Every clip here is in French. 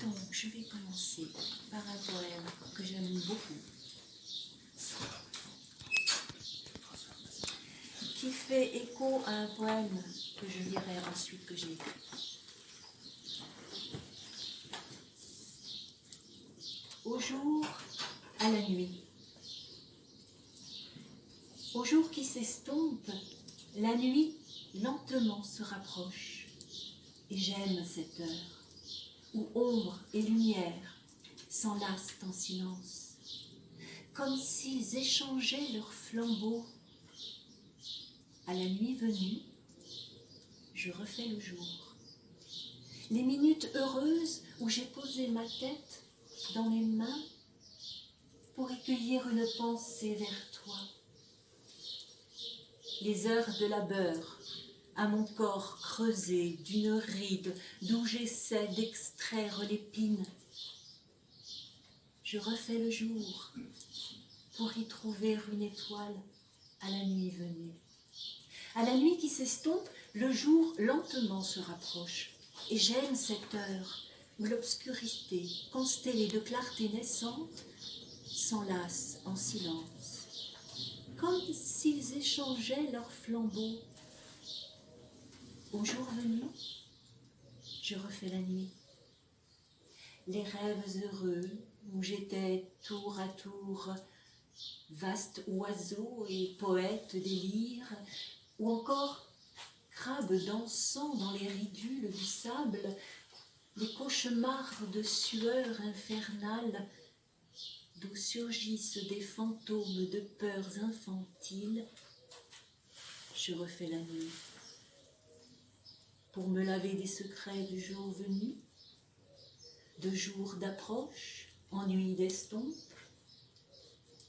Donc, je vais commencer par un poème que j'aime beaucoup, qui fait écho à un poème que je lirai ensuite, que j'ai écrit. Au jour, à la nuit. Au jour qui s'estompe, la nuit lentement se rapproche. Et j'aime cette heure où ombre et lumière s'enlacent en silence, comme s'ils échangeaient leurs flambeaux. À la nuit venue, je refais le jour. Les minutes heureuses où j'ai posé ma tête dans mes mains pour y cueillir une pensée vers toi. Les heures de labeur à mon corps creusé d'une ride d'où j'essaie d'extraire l'épine. Je refais le jour pour y trouver une étoile à la nuit venue. À la nuit qui s'estompe, le jour lentement se rapproche. Et j'aime cette heure où l'obscurité, constellée de clarté naissante, s'enlace en silence, comme s'ils échangeaient leurs flambeaux. Au jour venu, je refais la nuit. Les rêves heureux où j'étais tour à tour vaste oiseau et poète des lyres, ou encore crabe dansant dans les ridules du sable, les cauchemars de sueur infernale d'où surgissent des fantômes de peurs infantiles, je refais la nuit. Pour me laver des secrets du jour venu, de jours d'approche, ennui d'estompe.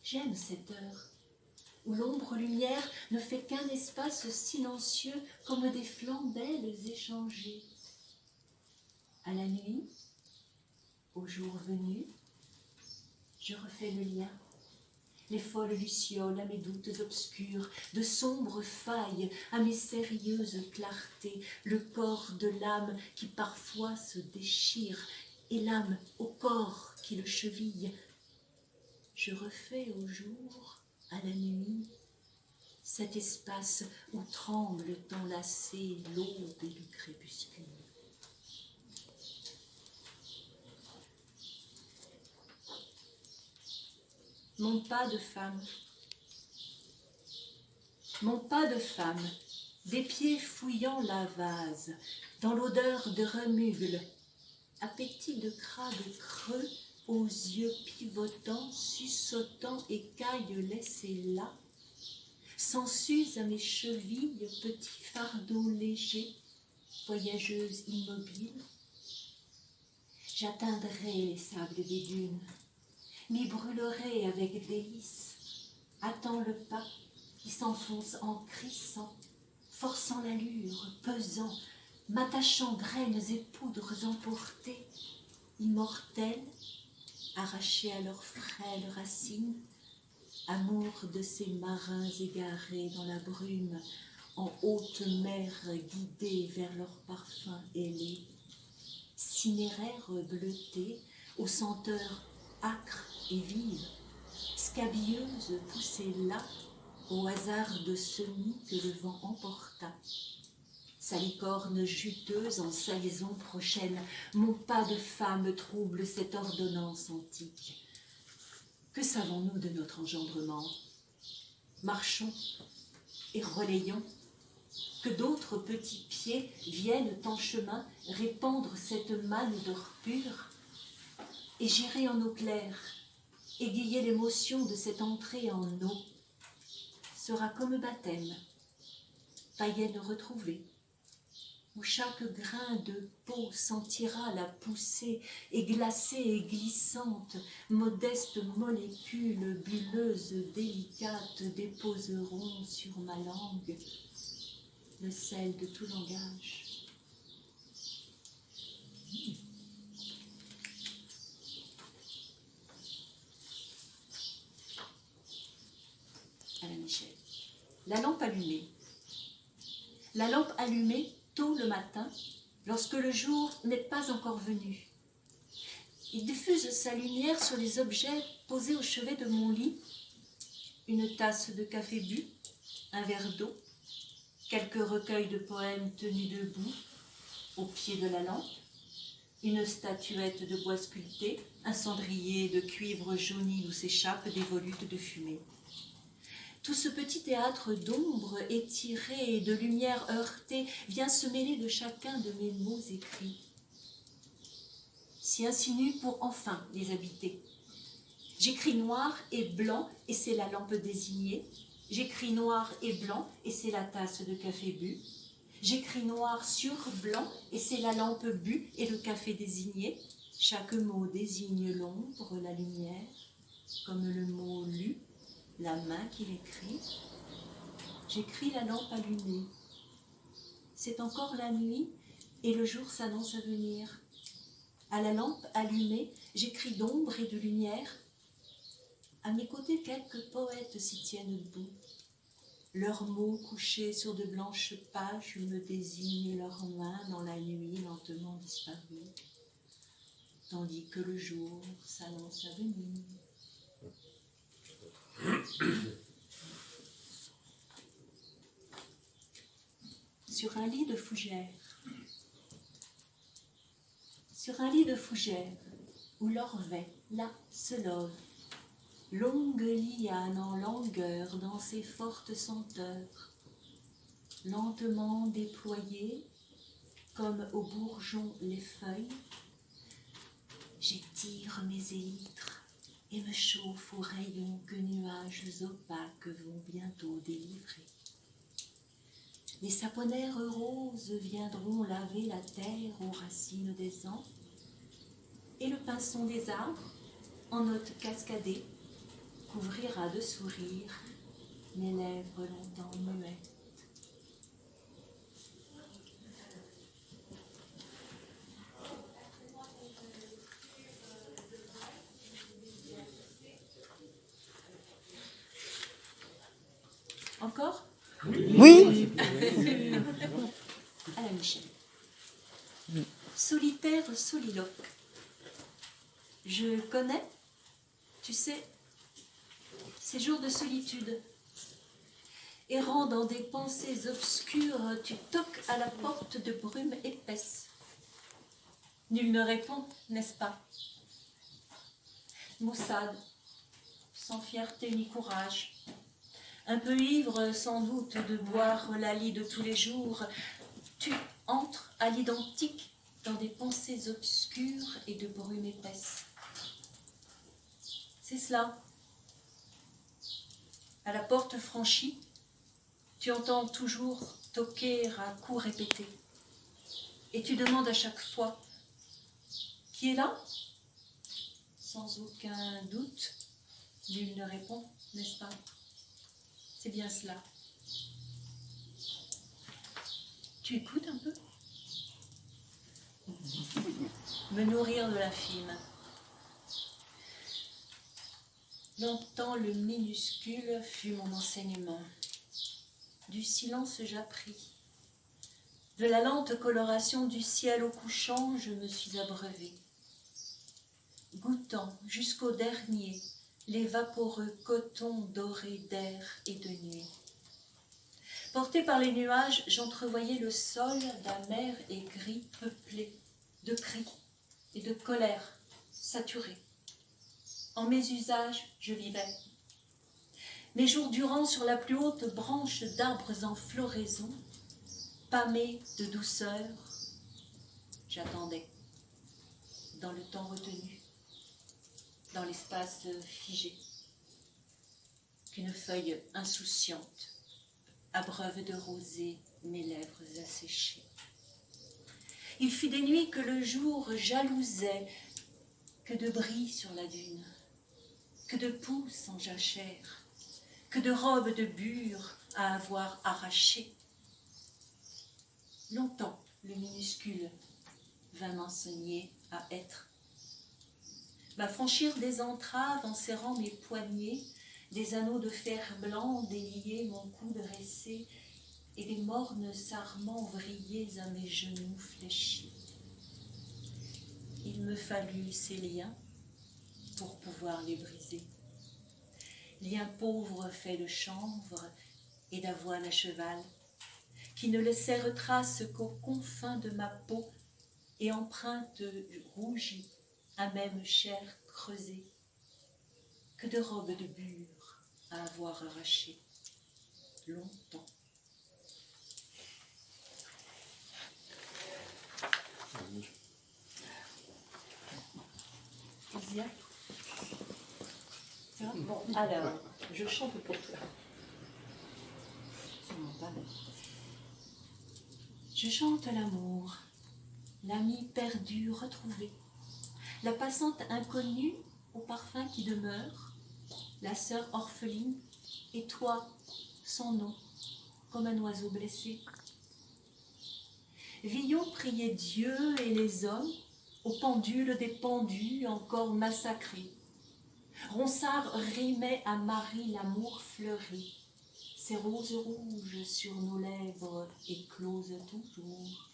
J'aime cette heure où l'ombre-lumière ne fait qu'un espace silencieux comme des flambelles échangées. À la nuit, au jour venu, je refais le lien. Les folles lucioles à mes doutes obscurs, de sombres failles à mes sérieuses clartés, le corps de l'âme qui parfois se déchire, et l'âme au corps qui le cheville. Je refais au jour, à la nuit, cet espace où tremblent enlacées l'aube et le crépuscule. Mon pas de femme. Mon pas de femme, des pieds fouillant la vase, dans l'odeur de remugle, appétit de crabe creux, aux yeux pivotants, suçotant écailles laissées là, s'ensuise à mes chevilles, petit fardeau léger, voyageuse immobile. J'atteindrai les sables des dunes, m'y brûlerai avec délice, attends le pas qui s'enfonce en crissant, forçant l'allure, pesant, m'attachant graines et poudres emportées, immortelles, arrachées à leurs frêles racines, amour de ces marins égarés dans la brume, en haute mer guidés vers leur parfum ailé, cinéraires bleutés, aux senteurs âcres et vives, scabieuses poussées là, au hasard de semis que le vent emporta. Salicorne juteuse en salaison prochaine, mon pas de femme trouble cette ordonnance antique. Que savons-nous de notre engendrement? Marchons et relayons, que d'autres petits pieds viennent en chemin répandre cette manne d'or pur, et gérer en eau claire, égayer l'émotion de cette entrée en eau, sera comme baptême, païenne retrouvée, où chaque grain de peau sentira la poussée, et glacée et glissante, modeste molécule bulleuse délicate déposeront sur ma langue le sel de tout langage. Alain Michel. La lampe allumée. La lampe allumée tôt le matin, lorsque le jour n'est pas encore venu. Il diffuse sa lumière sur les objets posés au chevet de mon lit. Une tasse de café bu, un verre d'eau, quelques recueils de poèmes tenus debout au pied de la lampe, une statuette de bois sculpté, un cendrier de cuivre jauni où s'échappent des volutes de fumée. Tout ce petit théâtre d'ombre étiré et de lumière heurtée vient se mêler de chacun de mes mots écrits. S'y insinue pour enfin les habiter. J'écris noir et blanc et c'est la lampe désignée. J'écris noir et blanc et c'est la tasse de café bu. J'écris noir sur blanc et c'est la lampe bue et le café désigné. Chaque mot désigne l'ombre, la lumière, comme le mot lu, la main qui l'écrit. J'écris la lampe allumée. C'est encore la nuit et le jour s'annonce à venir. À la lampe allumée, j'écris d'ombre et de lumière. À mes côtés, quelques poètes s'y tiennent debout. Leurs mots couchés sur de blanches pages me désignent leurs mains dans la nuit lentement disparue, tandis que le jour s'annonce à venir. Sur un lit de fougères. Sur un lit de fougères, où l'orvet, là, se love, longue liane en langueur dans ses fortes senteurs, lentement déployées, comme au bourgeon les feuilles, j'étire mes élytres et me chauffe aux rayons que nuages opaques vont bientôt délivrer. Les saponaires roses viendront laver la terre aux racines des ans, et le pinson des arbres, en notes cascadées, couvrira de sourires mes lèvres longtemps muettes. Encore ? Oui. À la Michel. Solitaire soliloque. Je connais, tu sais, ces jours de solitude. Errant dans des pensées obscures, tu toques à la porte de brume épaisse. Nul ne répond, n'est-ce pas? Maussade, sans fierté ni courage. Un peu ivre sans doute de boire la lie de tous les jours, tu entres à l'identique dans des pensées obscures et de brume épaisse. C'est cela. À la porte franchie, tu entends toujours toquer à coups répétés. Et tu demandes à chaque fois, qui est là? Sans aucun doute, nul ne répond, n'est-ce pas? C'est bien cela. Tu écoutes un peu? Me nourrir de l'infime. Longtemps le minuscule fut mon enseignement. Du silence j'appris. De la lente coloration du ciel au couchant, je me suis abreuvée. Goûtant jusqu'au dernier les vaporeux cotons dorés d'air et de nuit. Porté par les nuages, j'entrevoyais le sol d'amer et gris peuplé de cris et de colère saturée. En mes usages, je vivais. Mes jours durant sur la plus haute branche d'arbres en floraison, pâmés de douceur, j'attendais, dans le temps retenu, dans l'espace figé, qu'une feuille insouciante abreuve de rosée mes lèvres asséchées. Il fut des nuits que le jour jalousait, que de bris sur la dune, que de pousses en jachère, que de robes de bure à avoir arrachées. Longtemps le minuscule vint m'enseigner à être, m'affranchir des entraves en serrant mes poignets, des anneaux de fer blanc délier mon cou dressé et des mornes sarments vrillés à mes genoux fléchis. Il me fallut ces liens pour pouvoir les briser. Liens pauvres faits de chanvre et d'avoine à cheval, qui ne laissèrent trace qu'aux confins de ma peau et empreintes rougies à même chair creusée, que de robes de bure à avoir arrachées longtemps. Isia, ça va ? Bon, alors, je chante pour toi. Sûrement pas. Je chante l'amour, l'ami perdu retrouvé, la passante inconnue au parfum qui demeure, la sœur orpheline et toi, sans nom, comme un oiseau blessé. Villon priait Dieu et les hommes au pendule des pendus encore massacrés. Ronsard rimait à Marie l'amour fleuri. Ces roses rouges sur nos lèvres éclosent toujours.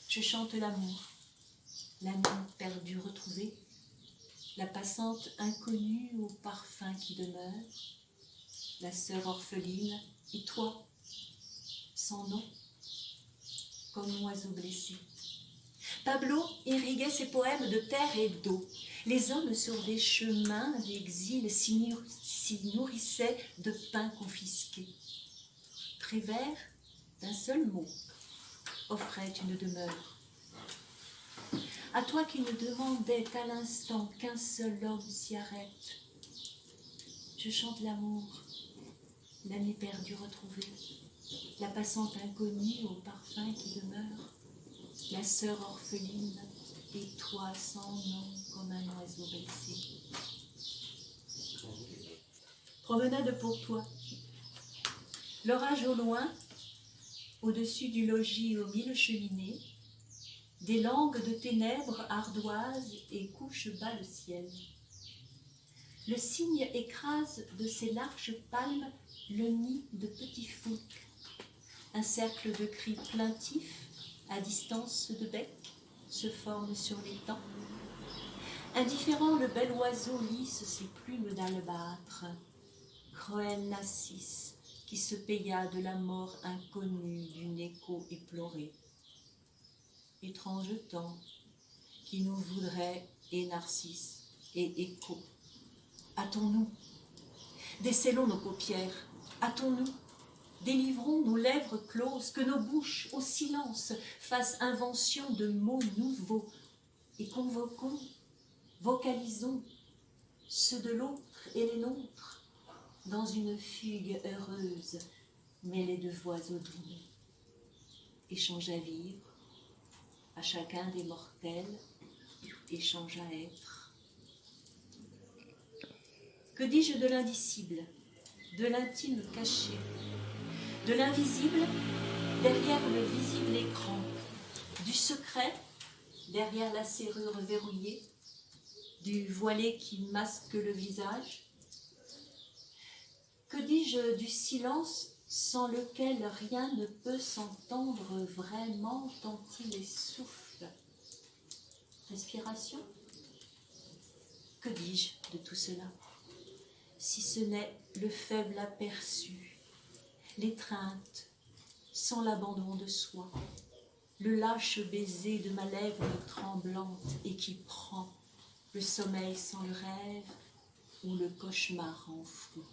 Je chante l'amour, l'ami perdu retrouvé, la passante inconnue au parfum qui demeure, la sœur orpheline et toi, sans nom, comme oiseau blessé. Pablo irriguait ses poèmes de terre et d'eau. Les hommes sur des chemins d'exil s'y nourrissaient de pain confisqué. Prévert, d'un seul mot, offrait une demeure. À toi qui ne demandais qu'à l'instant qu'un seul homme s'y arrête, je chante l'amour, l'ami perdu retrouvé, la passante inconnue au parfum qui demeure, la sœur orpheline et toi sans nom comme un oiseau blessé. Promenade pour toi. L'orage au loin, au-dessus du logis aux 1000 cheminées, des langues de ténèbres ardoisent et couchent bas le ciel. Le cygne écrase de ses larges palmes le nid de petits foulques. Un cercle de cris plaintifs, à distance de bec, se forme sur l'étang. Indifférent, le bel oiseau lisse ses plumes d'albâtre. Cruel Narcisse, qui se paya de la mort inconnue d'une écho éplorée. Étrange temps, qui nous voudrait, et Narcisse, et écho. Hâtons-nous, décellons nos paupières, hâtons-nous, délivrons nos lèvres closes, que nos bouches, au silence, fassent invention de mots nouveaux, et convoquons, vocalisons ceux de l'autre et les nôtres, dans une fugue heureuse, mêlée de voix audibles. Échange à vivre, à chacun des mortels, échange à être. Que dis-je de l'indicible, de l'intime caché, de l'invisible derrière le visible écran, du secret derrière la serrure verrouillée, du voilé qui masque le visage? Que dis-je du silence sans lequel rien ne peut s'entendre vraiment tant il essouffle? Respiration? Que dis-je de tout cela, si ce n'est le faible aperçu, l'étreinte sans l'abandon de soi, le lâche baiser de ma lèvre tremblante et qui prend le sommeil sans le rêve ou le cauchemar enfoui.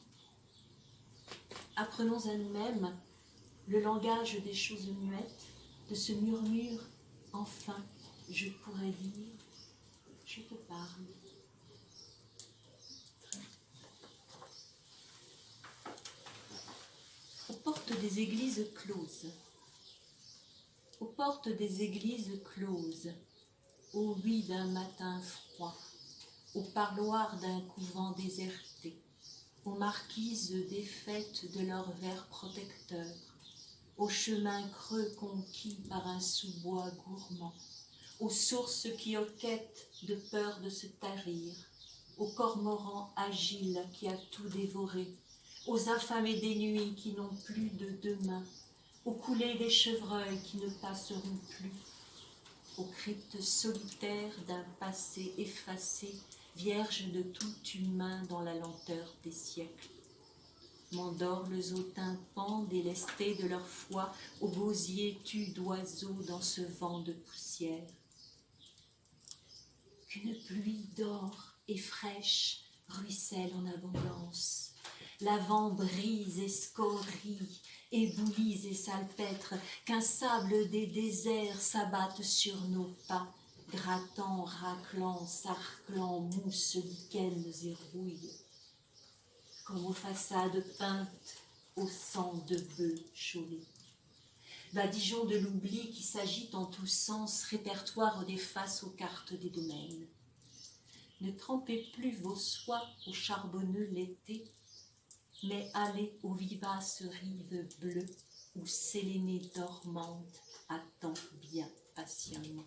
Apprenons à nous-mêmes le langage des choses muettes, de ce murmure, enfin, je pourrais dire, je te parle. Aux portes des églises closes, aux portes des églises closes, au huis d'un matin froid, au parloir d'un couvent déserté, aux marquises défaites de leurs verres protecteurs, aux chemins creux conquis par un sous-bois gourmand, aux sources qui hoquettent de peur de se tarir, au cormoran agile qui a tout dévoré, aux affamés des nuits qui n'ont plus de demain, aux coulées des chevreuils qui ne passeront plus. aux cryptes solitaires d'un passé effacé, vierge de tout humain dans la lenteur des siècles. M'endorment aux tympans délestés de leur foi, aux gosiers tus d'oiseaux dans ce vent de poussière. Qu'une pluie d'or et fraîche ruisselle en abondance. La vent brise et scorie, éboulis et salpêtre, qu'un sable des déserts s'abatte sur nos pas, grattant, raclant, sarclant, mousse, lichens et rouille, comme aux façades peintes au sang de bœufs chaulés. Badigeon de l'oubli qui s'agite en tous sens, répertoire des faces aux cartes des domaines. Ne trempez plus vos soies au charbonneux l'été, mais allez aux vivaces rives bleues où Sélénée dormante attend bien patiemment.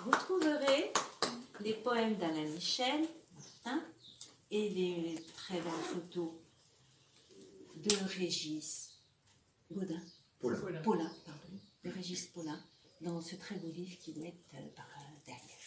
Vous trouverez les poèmes d'Alain Michel et les très belles photos de Régis Paulin, de Régis Paulin, dans ce très beau livre qui doit être par derrière.